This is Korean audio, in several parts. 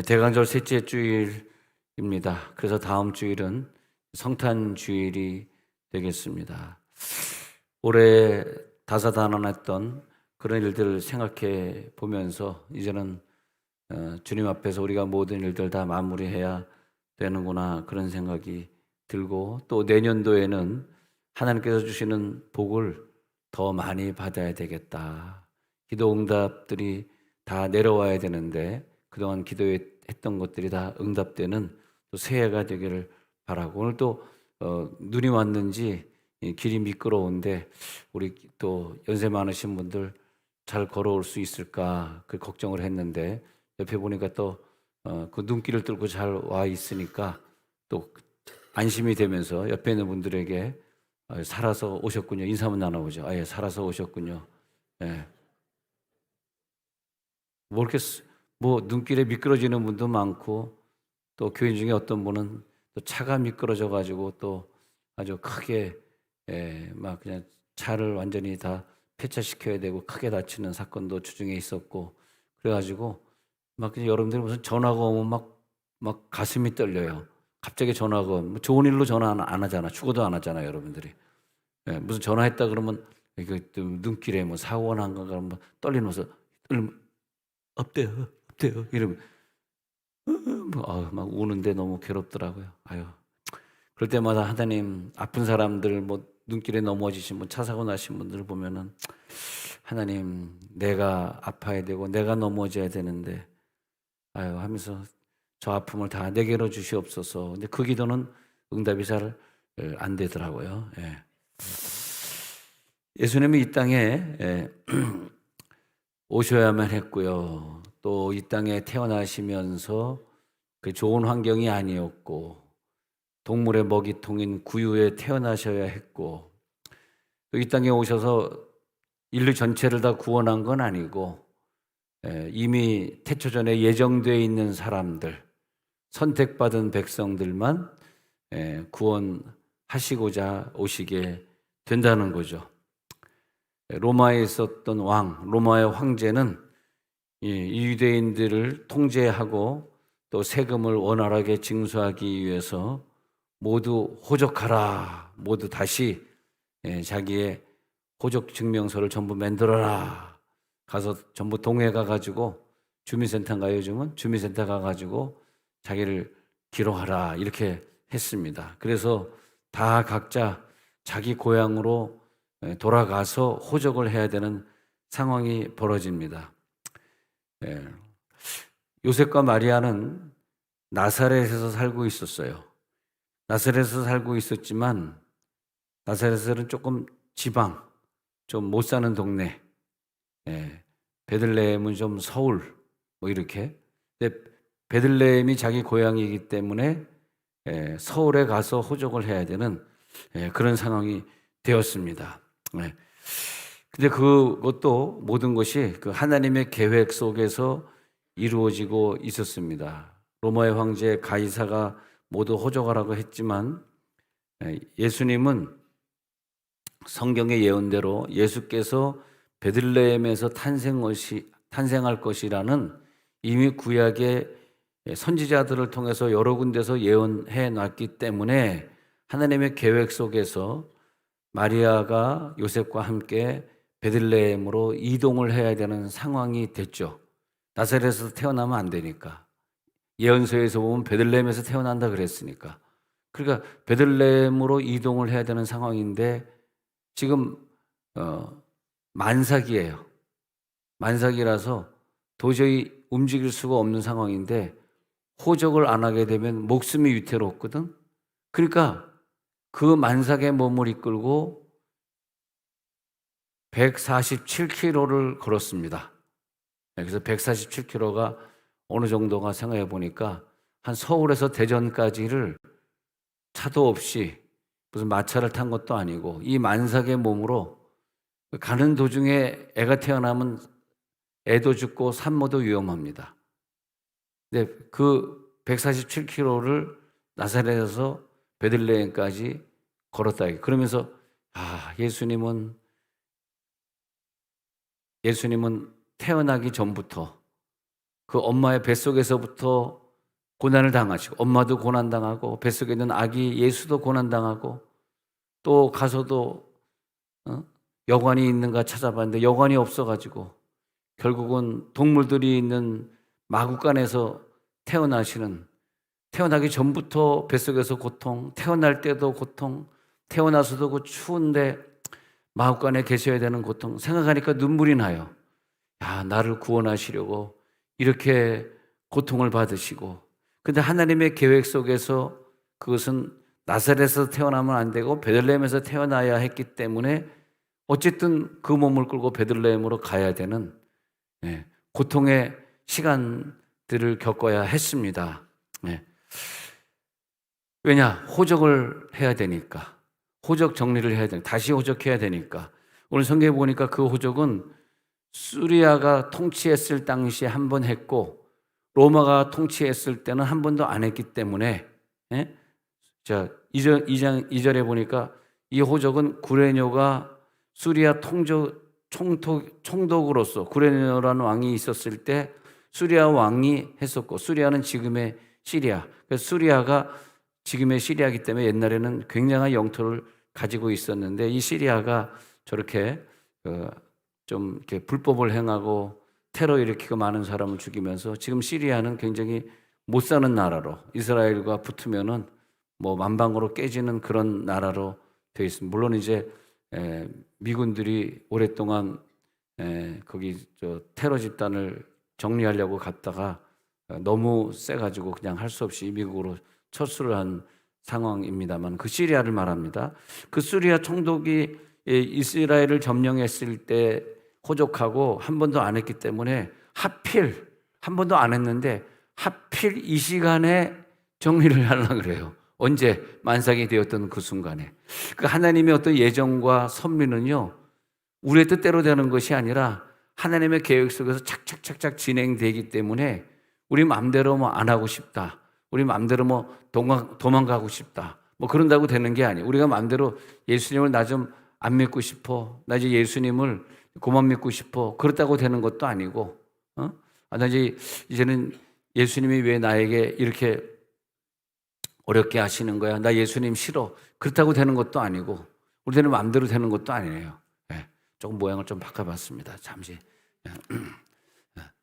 대강절 셋째 주일입니다. 그래서 다음 주일은 성탄 주일이 되겠습니다. 올해 다사다난했던 그런 일들을 생각해 보면서 이제는 주님 앞에서 우리가 모든 일들 다 마무리해야 되는구나, 그런 생각이 들고, 또 내년도에는 하나님께서 주시는 복을 더 많이 받아야 되겠다. 기도 응답들이 다 내려와야 되는데 그동안 기도했던 것들이 다 응답되는 또 새해가 되기를 바라고, 오늘 또 눈이 왔는지 길이 미끄러운데 우리 또 연세 많으신 분들 잘 걸어올 수 있을까 그 걱정을 했는데, 옆에 보니까 또 그 눈길을 뚫고 잘 와 있으니까 또 안심이 되면서 옆에 있는 분들에게 살아서 오셨군요, 인사 한번 나눠보죠. 예, 살아서 오셨군요. 예. 뭐 이렇게 뭐 눈길에 미끄러지는 분도 많고, 또 교인 중에 어떤 분은 또 차가 미끄러져 가지고 또 아주 크게 막 그냥 차를 완전히 다 폐차시켜야 되고 크게 다치는 사건도 주중에 있었고, 그래 가지고 막 그냥 여러분들이 무슨 전화가 오면 막 가슴이 떨려요. 갑자기 전화가 오면 뭐 좋은 일로 전화 안 하잖아. 죽어도 안 하잖아요, 여러분들이. 예, 무슨 전화했다 그러면 이거 좀 눈길에 뭐 사고가 난 건가 뭐 떨리면서 없대요, 없대요 이러면 막 우는데 너무 괴롭더라고요. 아유. 그럴 때마다 하나님, 아픈 사람들, 뭐 눈길에 넘어지신 분, 차 사고 나신 분들 보면은 하나님, 내가 아파야 되고 내가 넘어져야 되는데 아유 하면서 저 아픔을 다 내게로 주시옵소서. 근데 그 기도는 응답이 잘 안 되더라고요. 예. 예수님이 이 땅에 오셔야만 했고요. 또 이 땅에 태어나시면서 그 좋은 환경이 아니었고, 동물의 먹이통인 구유에 태어나셔야 했고, 또 이 땅에 오셔서 인류 전체를 다 구원한 건 아니고, 이미 태초전에 예정되어 있는 사람들, 선택받은 백성들만 구원하시고자 오시게 된다는 거죠. 로마에 있었던 로마의 황제는 이 유대인들을 통제하고 또 세금을 원활하게 징수하기 위해서 모두 호적하라, 모두 다시 자기의 호적 증명서를 전부 만들어라, 가서 전부 동해 가가지고 주민센터인가, 요즘은 주민센터 가가지고 자기를 기록하라, 이렇게 했습니다. 그래서 다 각자 자기 고향으로 돌아가서 호적을 해야 되는 상황이 벌어집니다. 요셉과 마리아는 나사렛에서 살고 있었어요. 나사렛에서 살고 있었지만 나사렛은 조금 지방, 좀 못 사는 동네, 베들레헴은 좀 서울, 뭐 이렇게. 근데 베들레헴이 자기 고향이기 때문에 서울에 가서 호적을 해야 되는 그런 상황이 되었습니다. 근데 그것도 모든 것이 그 하나님의 계획 속에서 이루어지고 있었습니다. 로마의 황제 가이사가 모두 호적하라고 했지만 예수님은 성경의 예언대로 예수께서 베들레헴에서 탄생할 것이라는 이미 구약의 선지자들을 통해서 여러 군데서 예언해 놨기 때문에 하나님의 계획 속에서 마리아가 요셉과 함께 베들레헴으로 이동을 해야 되는 상황이 됐죠. 나사렛에서 태어나면 안 되니까. 예언서에서 보면 베들레헴에서 태어난다 그랬으니까. 그러니까 베들레헴으로 이동을 해야 되는 상황인데 지금 만삭이에요. 만삭이라서 도저히 움직일 수가 없는 상황인데 호적을 안 하게 되면 목숨이 위태롭거든. 그러니까 그 만삭의 몸을 이끌고 147km를 걸었습니다. 그래서 147km가 어느 정도가 생각해 보니까 한 서울에서 대전까지를 차도 없이, 무슨 마차를 탄 것도 아니고 이 만삭의 몸으로 가는 도중에 애가 태어나면 애도 죽고 산모도 위험합니다. 근데 그 147km를 나사렛에서 베들레헴까지 걸었다. 그러면서 예수님은 태어나기 전부터 그 엄마의 뱃속에서부터 고난을 당하시고, 엄마도 고난당하고 뱃속에 있는 아기 예수도 고난당하고, 또 가서도 여관이 있는가 찾아봤는데 여관이 없어가지고 결국은 동물들이 있는 마구간에서 태어나기 전부터 뱃속에서 고통, 태어날 때도 고통, 태어나서도 그 추운데 마구간에 계셔야 되는 고통 생각하니까 눈물이 나요. 야, 나를 구원하시려고 이렇게 고통을 받으시고, 근데 하나님의 계획 속에서 그것은 나사렛에서 태어나면 안 되고 베들레헴에서 태어나야 했기 때문에 어쨌든 그 몸을 끌고 베들레헴으로 가야 되는 고통의 시간들을 겪어야 했습니다. 왜냐? 호적을 해야 되니까. 호적 정리를 해야 되니까. 다시 호적해야 되니까. 오늘 성경에 보니까 그 호적은 수리아가 통치했을 당시에 한 번 했고 로마가 통치했을 때는 한 번도 안 했기 때문에, 자, 2절에 보니까 이 호적은 구레뇨가 수리아 총독으로서, 구레뇨라는 왕이 있었을 때 수리아 왕이 했었고, 수리아는 지금의 시리아, 그래서 수리아가 지금의 시리아이기 때문에 옛날에는 굉장한 영토를 가지고 있었는데, 이 시리아가 저렇게 좀 이렇게 불법을 행하고 테러 일으키고 많은 사람을 죽이면서 지금 시리아는 굉장히 못 사는 나라로, 이스라엘과 붙으면은 뭐 만방으로 깨지는 그런 나라로 되어 있습니다. 물론 이제 미군들이 오랫동안 거기 테러 집단을 정리하려고 갔다가 너무 세가지고 그냥 할 수 없이 미국으로 철수를 한 상황입니다만, 그 시리아를 말합니다. 그 시리아 총독이 이스라엘을 점령했을 때 호적하고 한 번도 안 했기 때문에 하필 한 번도 안 했는데 하필 이 시간에 정리를 하려고 그래요. 언제? 만삭이 되었던 그 순간에. 그 하나님의 어떤 예정과 섭리는요, 우리의 뜻대로 되는 것이 아니라 하나님의 계획 속에서 착착착착 진행되기 때문에 우리 마음대로 뭐 안 하고 싶다, 우리 마음대로 뭐 도망가고 싶다, 뭐 그런다고 되는 게 아니에요. 우리가 마음대로 예수님을 나 좀 안 믿고 싶어, 나 이제 예수님을 그만 믿고 싶어, 그렇다고 되는 것도 아니고, 나 이제는 예수님이 왜 나에게 이렇게 어렵게 하시는 거야, 나 예수님 싫어, 그렇다고 되는 것도 아니고, 우리들은 마음대로 되는 것도 아니에요. 조금 모양을 좀 바꿔봤습니다. 잠시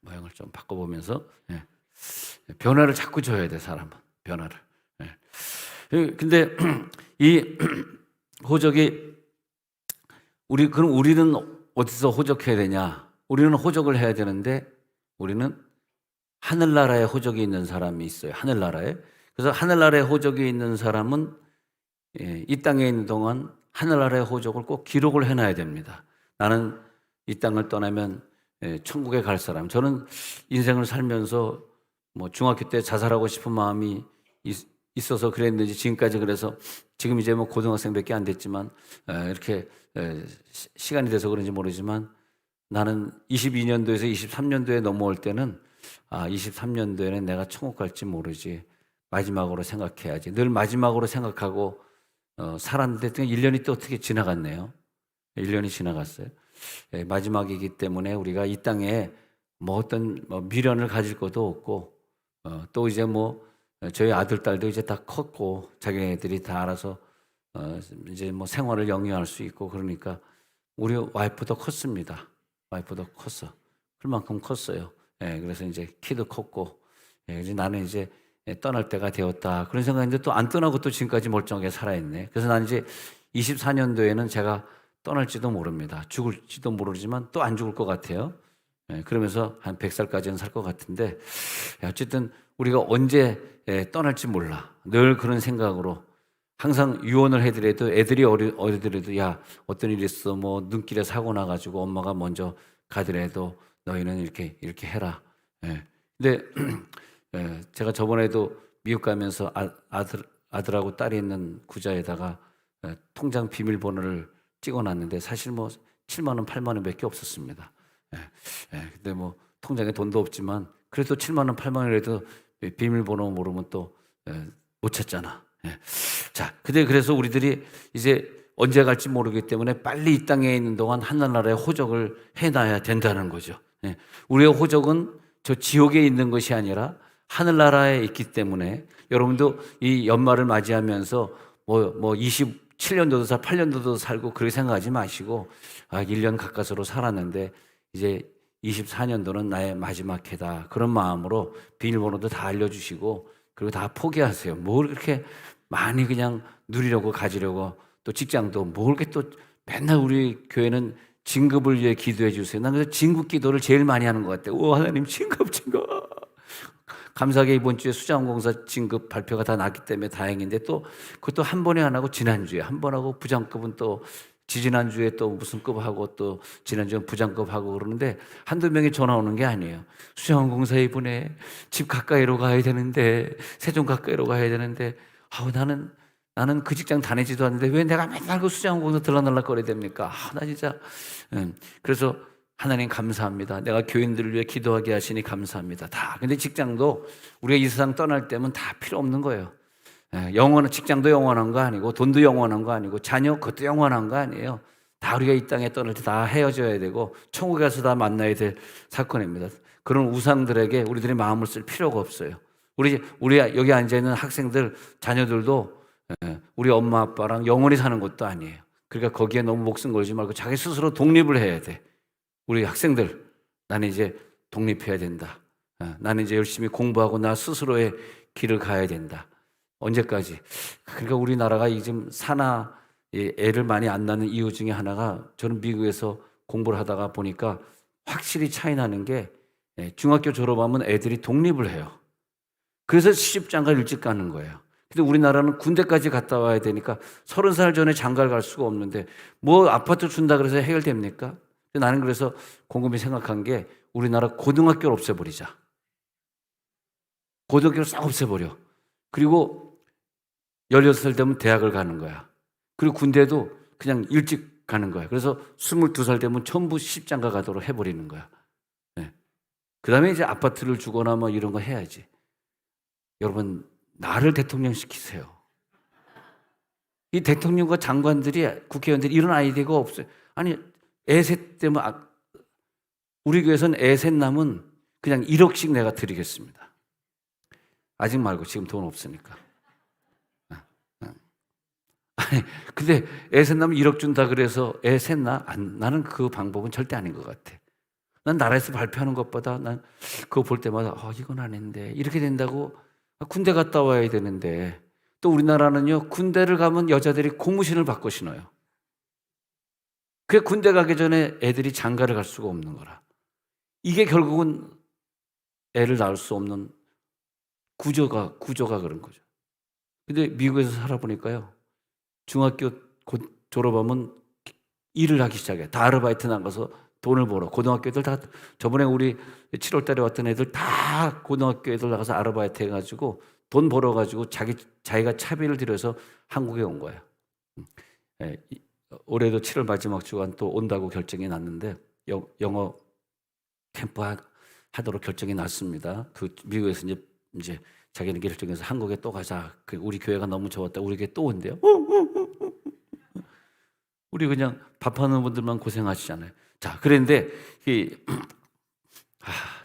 모양을 좀 바꿔보면서 변화를 자꾸 줘야 돼, 사람은. 변화를. 근데 이 호적이 그럼 우리는 어디서 호적해야 되냐? 우리는 호적을 해야 되는데, 우리는 하늘나라에 호적이 있는 사람이 있어요. 하늘나라에. 그래서 하늘나라에 호적이 있는 사람은 이 땅에 있는 동안 하늘나라의 호적을 꼭 기록을 해놔야 됩니다. 나는 이 땅을 떠나면 천국에 갈 사람. 저는 인생을 살면서 뭐 중학교 때 자살하고 싶은 마음이 있어서 그랬는지 지금까지, 그래서 지금 이제 뭐 고등학생밖에 안 됐지만 이렇게 시간이 돼서 그런지 모르지만, 나는 22년도에서 23년도에 넘어올 때는 23년도에는 내가 천국 갈지 모르지, 마지막으로 생각해야지, 늘 마지막으로 생각하고 살았는데 1년이 또 어떻게 지나갔네요. 1년이 지나갔어요. 마지막이기 때문에 우리가 이 땅에 뭐 어떤 미련을 가질 것도 없고, 또 이제 뭐 저희 아들, 딸도 이제 다 컸고, 자기네들이 다 알아서 이제 뭐 생활을 영위할 수 있고, 그러니까 우리 와이프도 컸습니다. 와이프도 컸어. 그만큼 컸어요. 그래서 이제 키도 컸고, 이제 나는 이제 떠날 때가 되었다, 그런 생각인데 또 안 떠나고 또 지금까지 멀쩡하게 살아있네. 그래서 나는 이제 24년도에는 제가 떠날지도 모릅니다. 죽을지도 모르지만 또 안 죽을 것 같아요. 그러면서 한 100살까지는 살 것 같은데, 어쨌든 우리가 언제 떠날지 몰라. 늘 그런 생각으로 항상 유언을 해드려도, 애들이 어리더라도, 야, 어떤 일이 있어, 뭐 눈길에 사고 나가지고 엄마가 먼저 가더라도 너희는 이렇게 해라. 근데 제가 저번에도 미국 가면서 아들하고 딸이 있는 구자에다가 통장 비밀번호를 찍어놨는데, 사실 뭐 7만 원, 8만 원밖에 없었습니다. 근데 뭐 통장에 돈도 없지만 그래도 7만 원, 8만 원이라도 비밀번호 모르면 또 못 찾잖아. 자, 그래서 우리들이 이제 언제 갈지 모르기 때문에 빨리 이 땅에 있는 동안 하늘나라의 호적을 해놔야 된다는 거죠. 우리의 호적은 저 지옥에 있는 것이 아니라 하늘나라에 있기 때문에 여러분도 이 연말을 맞이하면서 27년도도 살 8년도도 살고 그렇게 생각하지 마시고 1년 가까스로 살았는데 이제 24년도는 나의 마지막 해다. 그런 마음으로 비밀번호도 다 알려주시고 그리고 다 포기하세요. 뭘 그렇게 많이 그냥 누리려고 가지려고 또 직장도 뭘 그렇게 또 맨날 우리 교회는 진급을 위해 기도해 주세요. 난 그래서 진급 기도를 제일 많이 하는 것 같아요. 오, 하나님 진급. 감사하게 이번 주에 수자원공사 진급 발표가 다 났기 때문에 다행인데 또 그것도 한 번에 안 하고 지난주에 한 번 하고 부장급은 또 지지난주에 또 무슨 급하고 또 지난주에 부장급 하고 그러는데 한두 명이 전화 오는 게 아니에요. 수자원공사 이번에 집 가까이로 가야 되는데 세종 가까이로 가야 되는데 나는 그 직장 다니지도 않는데 왜 내가 맨날 그 수자원공사 들락날락거려야 됩니까? 나 진짜 그래서 하나님 감사합니다. 내가 교인들을 위해 기도하게 하시니 감사합니다. 다. 근데 직장도 우리가 이 세상 떠날 때면 다 필요 없는 거예요. 영원한 직장도 영원한 거 아니고 돈도 영원한 거 아니고 자녀 그것도 영원한 거 아니에요. 다 우리가 이 땅에 떠날 때 다 헤어져야 되고 천국에 가서 다 만나야 될 사건입니다. 그런 우상들에게 우리들이 마음을 쓸 필요가 없어요. 우리 여기 앉아 있는 학생들 자녀들도 우리 엄마 아빠랑 영원히 사는 것도 아니에요. 그러니까 거기에 너무 목숨 걸지 말고 자기 스스로 독립을 해야 돼. 우리 학생들, 나는 이제 독립해야 된다. 나는 이제 열심히 공부하고 나 스스로의 길을 가야 된다. 언제까지? 그러니까 우리나라가 지금 애를 많이 안 낳는 이유 중에 하나가 저는 미국에서 공부를 하다가 보니까 확실히 차이 나는 게 중학교 졸업하면 애들이 독립을 해요. 그래서 시집장가 일찍 가는 거예요. 근데 우리나라는 군대까지 갔다 와야 되니까 30살 전에 장가를 갈 수가 없는데 뭐 아파트 준다 그래서 해결됩니까? 나는 그래서 곰곰이 생각한 게 우리나라 고등학교를 없애버리자. 고등학교를 싹 없애버려. 그리고 16살 되면 대학을 가는 거야. 그리고 군대도 그냥 일찍 가는 거야. 그래서 22살 되면 전부 시집장가 가도록 해버리는 거야. 네. 그 다음에 이제 아파트를 주거나 뭐 이런 거 해야지. 여러분, 나를 대통령 시키세요. 이 대통령과 장관들이, 국회의원들이 이런 아이디어가 없어요. 아니, 애셋 때문에 우리 교회에서는 애셋 남은 그냥 1억씩 내가 드리겠습니다. 아직 말고 지금 돈 없으니까. 아니 근데 애셋 남은 1억 준다 그래서 애셋 나는 그 방법은 절대 아닌 것 같아. 난 나라에서 발표하는 것보다 난 그거 볼 때마다 이건 아닌데 이렇게 된다고 군대 갔다 와야 되는데 또 우리나라는요 군대를 가면 여자들이 고무신을 바꿔 신어요. 그게 군대 가기 전에 애들이 장가를 갈 수가 없는 거라. 이게 결국은 애를 낳을 수 없는 구조가 그런 거죠. 근데 미국에서 살아보니까요. 중학교 곧 졸업하면 일을 하기 시작해. 다 아르바이트 나가서 돈을 벌어. 고등학교 애들 다 저번에 우리 7월 달에 왔던 애들 다 고등학교 애들 나가서 아르바이트 해가지고 돈 벌어가지고 자기가 차비를 들여서 한국에 온 거예요. 올해도 7월 마지막 주간 또 온다고 결정이 났는데 영어 캠프 하도록 결정이 났습니다. 그 미국에서 이제 자기는 결정해서 한국에 또 가자. 우리 교회가 너무 좋았다. 우리 교회 또 온대요. 우리 그냥 밥하는 분들만 고생하시잖아요. 자, 그런데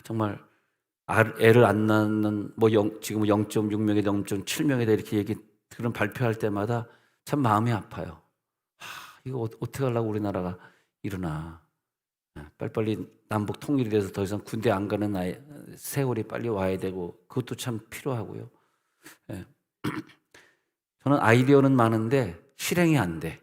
정말 애를 안 낳는 지금 0.6명에다 0.7명에다 이렇게 그런 발표할 때마다 참 마음이 아파요. 이거 어떻게 하려고 우리나라가 일어나. 빨리빨리 남북 통일이 돼서 더 이상 군대 안 가는 세월이 빨리 와야 되고 그것도 참 필요하고요. 저는 아이디어는 많은데 실행이 안 돼.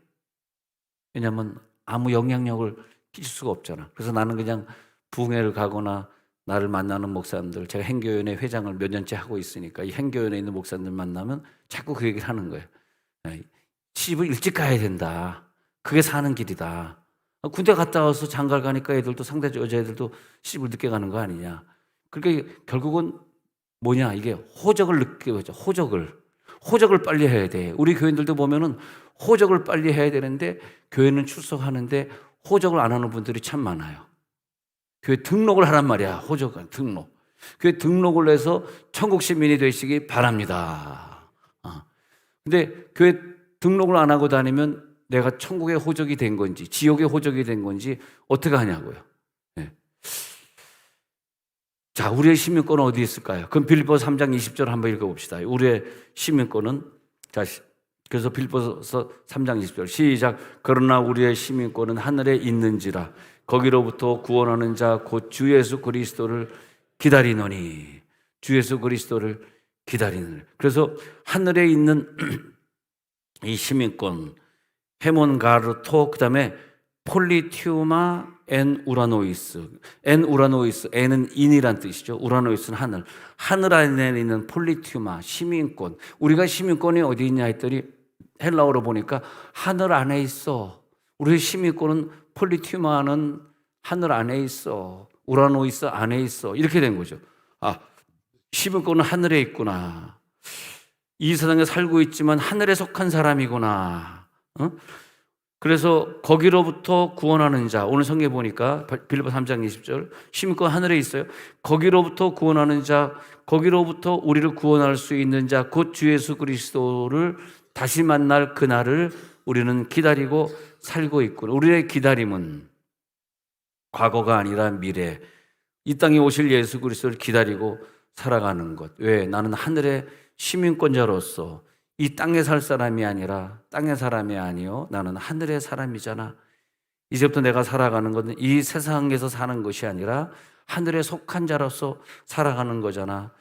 왜냐하면 아무 영향력을 끼칠 수가 없잖아. 그래서 나는 그냥 부흥회를 가거나 나를 만나는 목사님들, 제가 행교연회 회장을 몇 년째 하고 있으니까 이 행교연회에 있는 목사님들 만나면 자꾸 그 얘기를 하는 거예요. 시집을 일찍 가야 된다. 그게 사는 길이다. 군대 갔다 와서 장가를 가니까 애들도 상대적 여자애들도 시집을 늦게 가는 거 아니냐. 그러니까 결국은 뭐냐, 이게 호적을 늦게 하죠. 호적을 빨리 해야 돼. 우리 교인들도 보면은 호적을 빨리 해야 되는데 교회는 출석하는데 호적을 안 하는 분들이 참 많아요. 교회 등록을 하란 말이야. 호적은 등록. 교회 등록을 해서 천국 시민이 되시기 바랍니다. 근데 교회 등록을 안 하고 다니면 내가 천국의 호적이 된 건지 지옥의 호적이 된 건지 어떻게 하냐고요. 자, 우리의 시민권은 어디 있을까요? 그럼 빌립보서 3장 20절 한번 읽어봅시다. 우리의 시민권은, 자, 그래서 빌립보서 3장 20절 시작. 그러나 우리의 시민권은 하늘에 있는지라 거기로부터 구원하는 자 곧 주 예수 그리스도를 기다리노니. 주 예수 그리스도를 기다리는. 그래서 하늘에 있는 이 시민권, 헤몬가르토, 그 다음에 폴리티우마 엔 우라노이스. 엔 우라노이스, 엔은 인이란 뜻이죠. 우라노이스는 하늘. 하늘 안에 있는 폴리티우마, 시민권. 우리가 시민권이 어디 있냐 했더니 헬라어로 보니까 하늘 안에 있어. 우리의 시민권은 폴리티우마는 하늘 안에 있어. 우라노이스 안에 있어. 이렇게 된 거죠. 아, 시민권은 하늘에 있구나. 이 세상에 살고 있지만 하늘에 속한 사람이구나. 그래서 거기로부터 구원하는 자, 오늘 성경에 보니까 빌립보 3장 20절 시민권 하늘에 있어요. 거기로부터 구원하는 자, 거기로부터 우리를 구원할 수 있는 자 곧 주 예수 그리스도를 다시 만날 그날을 우리는 기다리고 살고 있구나. 우리의 기다림은 과거가 아니라 미래, 이 땅에 오실 예수 그리스도를 기다리고 살아가는 것. 왜? 나는 하늘의 시민권자로서 이 땅에 살 사람이 아니라 땅의 사람이 아니요, 나는 하늘의 사람이잖아. 이제부터 내가 살아가는 것은 이 세상에서 사는 것이 아니라 하늘에 속한 자로서 살아가는 거잖아.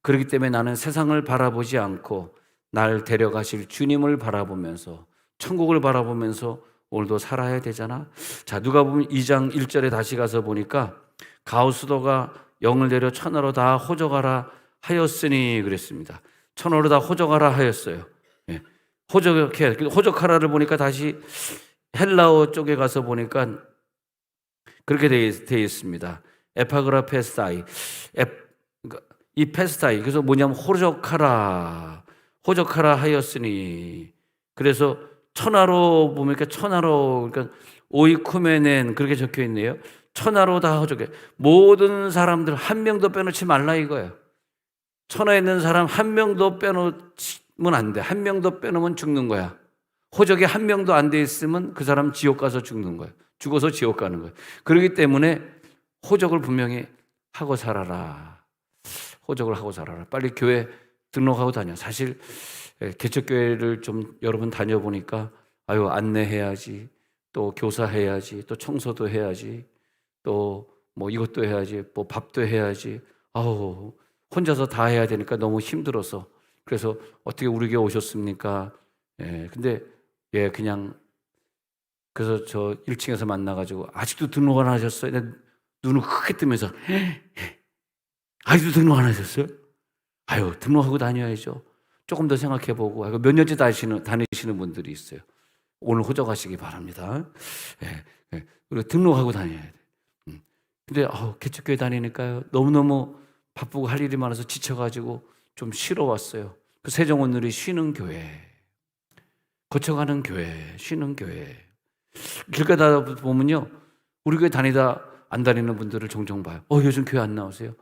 그렇기 때문에 나는 세상을 바라보지 않고 날 데려가실 주님을 바라보면서, 천국을 바라보면서 오늘도 살아야 되잖아. 자, 누가복음 2장 1절에 다시 가서 보니까 가우스도가 영을 내려 천하로 다 호적하라 하였으니 그랬습니다. 천하로 다 호적하라 하였어요. 호적하라를 보니까 다시 헬라어 쪽에 가서 보니까 그렇게 되어 있습니다. 에파그라 페스타이. 이 페스타이. 그래서 뭐냐면 호적하라 하였으니. 그래서 천하로 보니까 천하로, 그러니까 오이쿠메넨 그렇게 적혀 있네요. 천하로 다 호적해. 모든 사람들 한 명도 빼놓지 말라 이거예요. 천하에 있는 사람 한 명도 빼놓으면 안 돼. 한 명도 빼놓으면 죽는 거야. 호적에 한 명도 안 돼 있으면 그 사람 지옥 가서 죽는 거야. 죽어서 지옥 가는 거야. 그렇기 때문에 호적을 분명히 하고 살아라. 호적을 하고 살아라. 빨리 교회 등록하고 다녀. 사실 개척교회를 좀 여러 번 다녀보니까 아유, 안내해야지, 또 교사해야지, 또 청소도 해야지, 또 뭐 이것도 해야지, 뭐 밥도 해야지. 아우, 혼자서 다 해야 되니까 너무 힘들어서. 그래서 어떻게 우리 교회 오셨습니까? 근데 그냥 그래서 저 1층에서 만나가지고 아직도 등록 안 하셨어요? 눈을 크게 뜨면서 아직도 등록 안 하셨어요? 아유, 등록하고 다녀야죠. 조금 더 생각해보고. 몇 년째 다니시는 분들이 있어요. 오늘 호적하시기 바랍니다. 그리고 등록하고 다녀야 돼. 근데 개척교회 다니니까요, 너무너무 바쁘고 할 일이 많아서 지쳐가지고 좀 쉬러 왔어요. 그 세종오늘이 쉬는 교회, 거쳐가는 교회, 쉬는 교회. 길 가다 보면요, 우리 교회 다니다 안 다니는 분들을 종종 봐요. 요즘 교회 안 나오세요?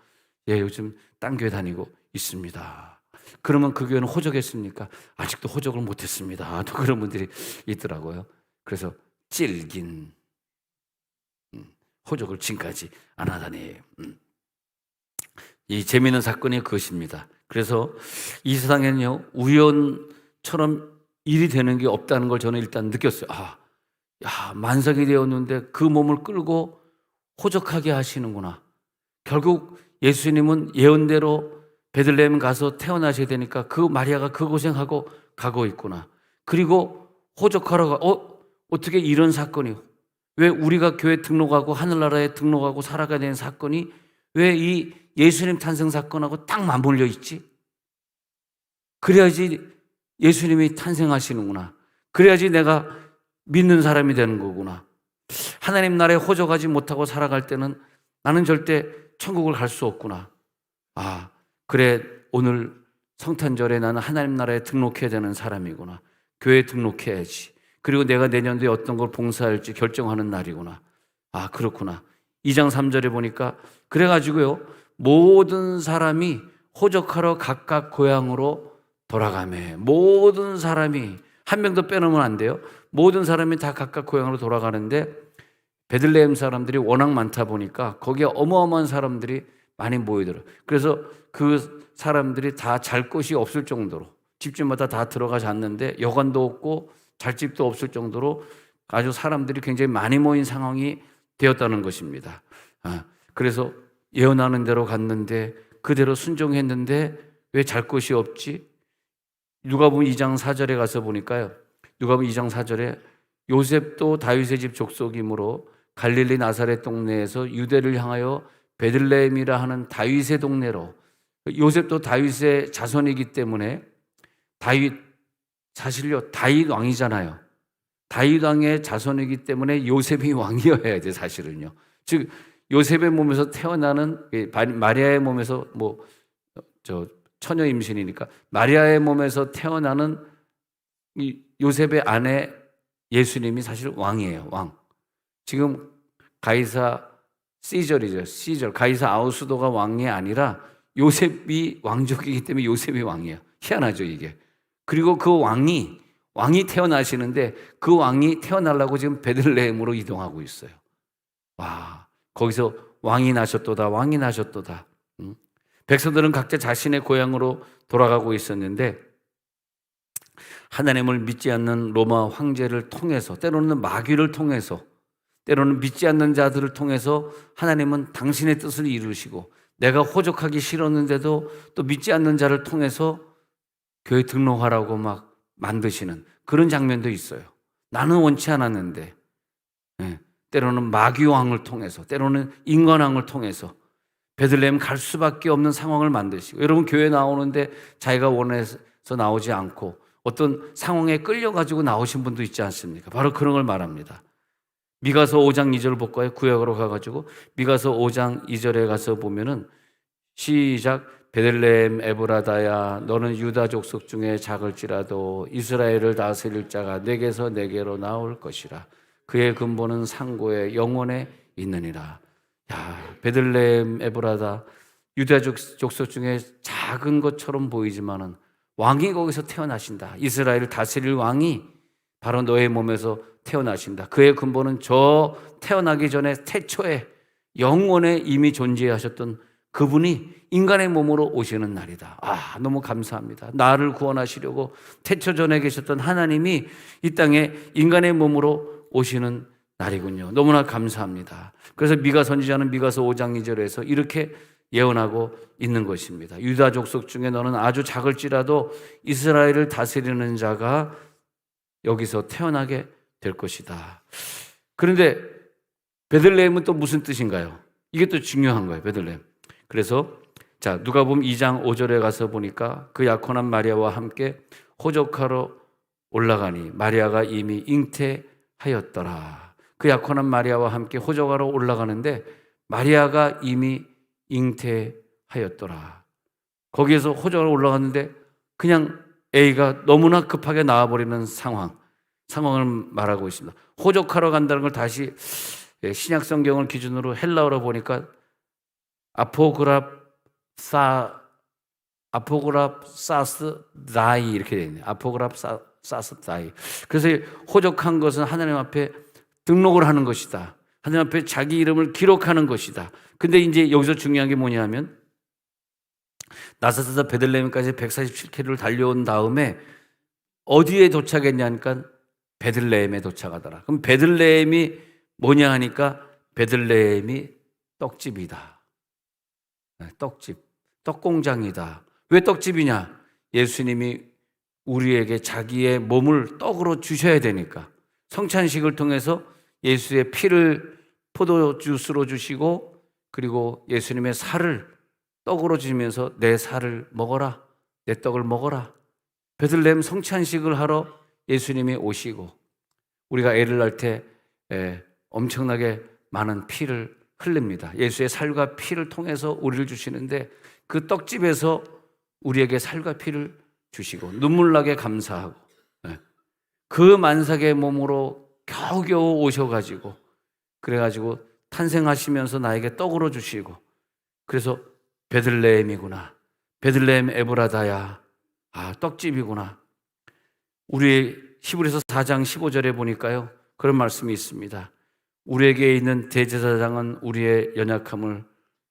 예, 요즘 딴 교회 다니고 있습니다. 그러면 그 교회는 호적했습니까? 아직도 호적을 못했습니다. 또 그런 분들이 있더라고요. 그래서 찔긴 호적을 지금까지 안 하다니. 이 재미있는 사건이 그것입니다. 그래서 이 세상에는요, 우연처럼 일이 되는 게 없다는 걸 저는 일단 느꼈어요. 만삭이 되었는데 그 몸을 끌고 호적하게 하시는구나. 결국 예수님은 예언대로 베들레헴 가서 태어나셔야 되니까 그 마리아가 그 고생하고 가고 있구나. 그리고 호적하러가 어떻게 이런 사건이, 왜 우리가 교회 등록하고 하늘나라에 등록하고 살아가야 되는 사건이 왜 이 예수님 탄생 사건하고 딱 맞물려 있지? 그래야지 예수님이 탄생하시는구나. 그래야지 내가 믿는 사람이 되는 거구나. 하나님 나라에 호적하지 못하고 살아갈 때는 나는 절대 천국을 갈 수 없구나. 그래, 오늘 성탄절에 나는 하나님 나라에 등록해야 되는 사람이구나. 교회에 등록해야지. 그리고 내가 내년도에 어떤 걸 봉사할지 결정하는 날이구나. 그렇구나. 2장 3절에 보니까 그래가지고요, 모든 사람이 호적하러 각각 고향으로 돌아가매. 모든 사람이 한 명도 빼놓으면 안 돼요. 모든 사람이 다 각각 고향으로 돌아가는데 베들레헴 사람들이 워낙 많다 보니까 거기에 어마어마한 사람들이 많이 모이더라고요. 그래서 그 사람들이 다 잘 곳이 없을 정도로 집집마다 다 들어가 잤는데 여관도 없고 잘 집도 없을 정도로 아주 사람들이 굉장히 많이 모인 상황이 되었다는 것입니다. 그래서 예언하는 대로 갔는데 그대로 순종했는데 왜 잘 곳이 없지? 누가복음 2장 4절에 가서 보니까요. 누가복음 2장 4절에 요셉도 다윗의 집 족속이므로 갈릴리 나사렛 동네에서 유대를 향하여 베들레헴이라 하는 다윗의 동네로, 요셉도 다윗의 자손이기 때문에 사실요 다윗 왕이잖아요. 다윗 왕의 자손이기 때문에 요셉이 왕이어야 돼 사실은요. 즉 요셉의 몸에서 태어나는 마리아의 몸에서 처녀 임신이니까 마리아의 몸에서 태어나는 이 요셉의 아내 예수님이 사실 왕이에요. 왕. 지금 가이사 시절 가이사 아우수도가 왕이 아니라 요셉이 왕족이기 때문에 요셉이 왕이에요. 희한하죠 이게. 그리고 그 왕이 태어나시는데 그 왕이 태어나려고 지금 베들레헴으로 이동하고 있어요. 와, 거기서 왕이 나셨도다. 백성들은 각자 자신의 고향으로 돌아가고 있었는데 하나님을 믿지 않는 로마 황제를 통해서, 때로는 마귀를 통해서, 때로는 믿지 않는 자들을 통해서 하나님은 당신의 뜻을 이루시고, 내가 호적하기 싫었는데도 또 믿지 않는 자를 통해서 교회 등록하라고 막 만드시는 그런 장면도 있어요. 나는 원치 않았는데, 때로는 마귀왕을 통해서, 때로는 인간왕을 통해서 베들레헴 갈 수밖에 없는 상황을 만드시고, 여러분 교회 나오는데 자기가 원해서 나오지 않고 어떤 상황에 끌려가지고 나오신 분도 있지 않습니까? 바로 그런 걸 말합니다. 미가서 5장 2절 볼까요? 구약으로 가가지고 미가서 5장 2절에 가서 보면은 시작. 베들레헴 에브라다야 너는 유다 족속 중에 작을지라도 이스라엘을 다스릴 자가 내게서 내게로 나올 것이라. 그의 근본은 상고의 영원에 있느니라. 야, 베들레헴 에브라다, 유다 족속 중에 작은 것처럼 보이지만은 왕이 거기서 태어나신다. 이스라엘을 다스릴 왕이 바로 너의 몸에서 태어나신다. 그의 근본은 저 태어나기 전에 태초에 영원에 이미 존재하셨던 그분이 인간의 몸으로 오시는 날이다. 아, 너무 감사합니다. 나를 구원하시려고 태초 전에 계셨던 하나님이 이 땅에 인간의 몸으로 오시는 날이군요. 너무나 감사합니다. 그래서 미가 선지자는 미가서 5장 2절에서 이렇게 예언하고 있는 것입니다. 유다 족속 중에 너는 아주 작을지라도 이스라엘을 다스리는 자가 여기서 태어나게 될 것이다. 그런데 베들레헴은 또 무슨 뜻인가요? 이게 또 중요한 거예요. 베들레헴. 그래서 자, 누가복음 2장 5절에 가서 보니까 그 약혼한 마리아와 함께 호적하러 올라가니 마리아가 이미 잉태하였더라. 그 약혼한 마리아와 함께 호적하러 올라가는데 마리아가 이미 잉태하였더라. 거기에서 호적하러 올라갔는데 그냥 A가 너무나 급하게 나와버리는 상황을 말하고 있습니다. 호적하러 간다는 걸 다시 신약 성경을 기준으로 헬라어로 보니까 아포그랍사스 다이 이렇게 되어 있네요. 아포그랍사스 다이. 그래서 호적한 것은 하나님 앞에 등록을 하는 것이다. 하나님 앞에 자기 이름을 기록하는 것이다. 근데 이제 여기서 중요한 게 뭐냐면 나사렛에서 베들레헴까지 147km를 달려온 다음에 어디에 도착했냐니까 베들레헴에 도착하더라. 그럼 베들레헴이 뭐냐 하니까 베들레헴이 떡집이다. 떡집, 떡공장이다. 왜 떡집이냐? 예수님이 우리에게 자기의 몸을 떡으로 주셔야 되니까 성찬식을 통해서 예수의 피를 포도주스로 주시고 그리고 예수님의 살을 떡으로 주시면서 내 살을 먹어라, 내 떡을 먹어라. 베들레헴 성찬식을 하러 예수님이 오시고 우리가 애를 낳을 때 엄청나게 많은 피를 흘립니다. 예수의 살과 피를 통해서 우리를 주시는데 그 떡집에서 우리에게 살과 피를 주시고 눈물 나게 감사하고 그 만삭의 몸으로 겨우겨우 오셔가지고 그래가지고 탄생하시면서 나에게 떡으로 주시고 그래서 베들레헴이구나. 베들레헴 에브라다야. 아, 떡집이구나. 우리 히브리서 4장 15절에 보니까요. 그런 말씀이 있습니다. 우리에게 있는 대제사장은 우리의 연약함을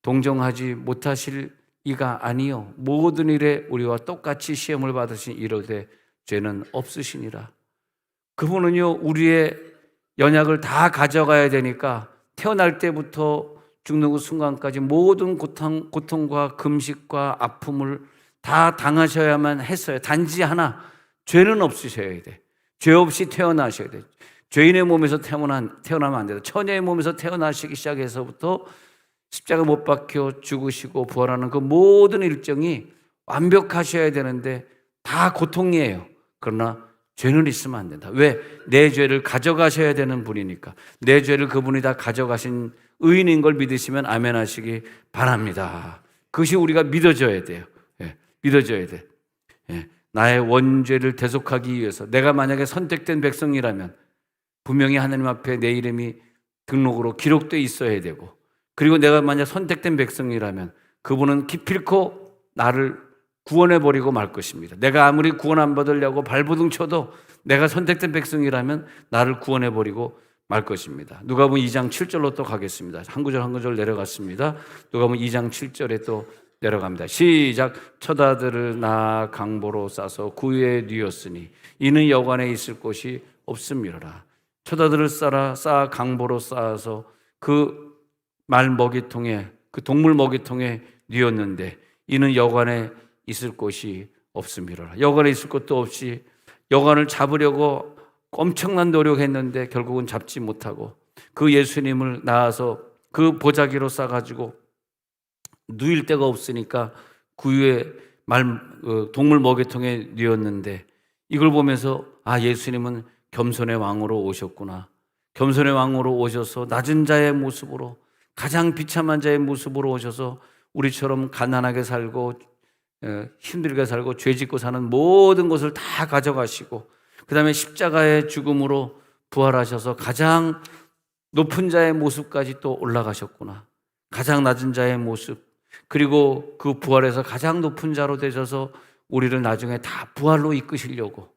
동정하지 못하실 이가 아니요 모든 일에 우리와 똑같이 시험을 받으신 이로되 죄는 없으시니라. 그분은요 우리의 연약을 다 가져가야 되니까 태어날 때부터 죽는 그 순간까지 모든 고통과 금식과 아픔을 다 당하셔야만 했어요. 단지 하나, 죄는 없으셔야 돼. 죄 없이 태어나셔야 돼. 죄인의 몸에서 태어나면 안 돼요. 처녀의 몸에서 태어나시기 시작해서부터 십자가 못 박혀 죽으시고 부활하는 그 모든 일정이 완벽하셔야 되는데 다 고통이에요. 그러나 죄는 있으면 안 된다. 왜? 내 죄를 가져가셔야 되는 분이니까. 내 죄를 그분이 다 가져가신 의인인 걸 믿으시면 아멘 하시기 바랍니다. 그것이 우리가 믿어져야 돼요. 예, 믿어져야 돼. 예, 나의 원죄를 대속하기 위해서 내가 만약에 선택된 백성이라면 분명히 하나님 앞에 내 이름이 등록으로 기록되어 있어야 되고, 그리고 내가 만약 선택된 백성이라면 그분은 기필코 나를 구원해버리고 말 것입니다. 내가 아무리 구원 안 받으려고 발버둥 쳐도 내가 선택된 백성이라면 나를 구원해버리고 말 것입니다. 누가복음 2장 7절로 또 가겠습니다. 한 구절 한 구절 내려갔습니다. 누가복음 2장 7절에 또 내려갑니다. 시작. 처자들을 나 강보로 싸서 구유에 뉘었으니 이는 여관에 있을 곳이 없음이로라. 처자들을 쌓아 강보로 쌓아서 그 말 먹이통에, 그 동물 먹이통에 뉘었는데 이는 여관에 있을 곳이 없음이로라. 여관에 있을 곳도 없이 여관을 잡으려고 엄청난 노력했는데 결국은 잡지 못하고 그 예수님을 낳아서 그 보자기로 싸가지고 누일 데가 없으니까 구유에 동물 먹이통에 뉘었는데 이걸 보면서 아, 예수님은 겸손의 왕으로 오셨구나. 겸손의 왕으로 오셔서 낮은 자의 모습으로, 가장 비참한 자의 모습으로 오셔서 우리처럼 가난하게 살고 힘들게 살고 죄 짓고 사는 모든 것을 다 가져가시고 그 다음에 십자가의 죽음으로 부활하셔서 가장 높은 자의 모습까지 또 올라가셨구나. 가장 낮은 자의 모습, 그리고 그 부활에서 가장 높은 자로 되셔서 우리를 나중에 다 부활로 이끄시려고,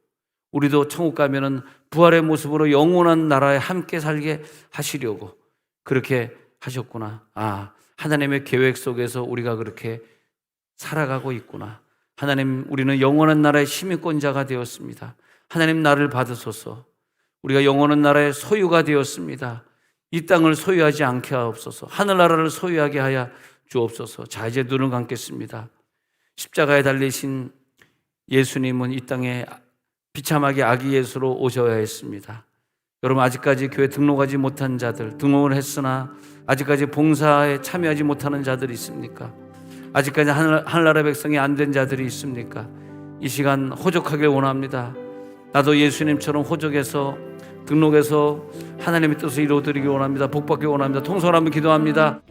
우리도 천국 가면은 부활의 모습으로 영원한 나라에 함께 살게 하시려고 그렇게 하셨구나. 아, 하나님의 계획 속에서 우리가 그렇게 살아가고 있구나. 하나님, 우리는 영원한 나라의 시민권자가 되었습니다. 하나님, 나를 받으소서. 우리가 영원한 나라의 소유가 되었습니다. 이 땅을 소유하지 않게 하옵소서. 하늘나라를 소유하게 하여 주옵소서. 자, 이제 눈을 감겠습니다. 십자가에 달리신 예수님은 이 땅에 비참하게 아기 예수로 오셔야 했습니다. 여러분, 아직까지 교회 등록하지 못한 자들, 등록을 했으나 아직까지 봉사에 참여하지 못하는 자들이 있습니까? 아직까지 하늘나라 백성이 안 된 자들이 있습니까? 이 시간 호적하길 원합니다. 나도 예수님처럼 호적해서 등록해서 하나님의 뜻을 이루어드리기 원합니다. 복받기 원합니다. 통솔하며 기도합니다.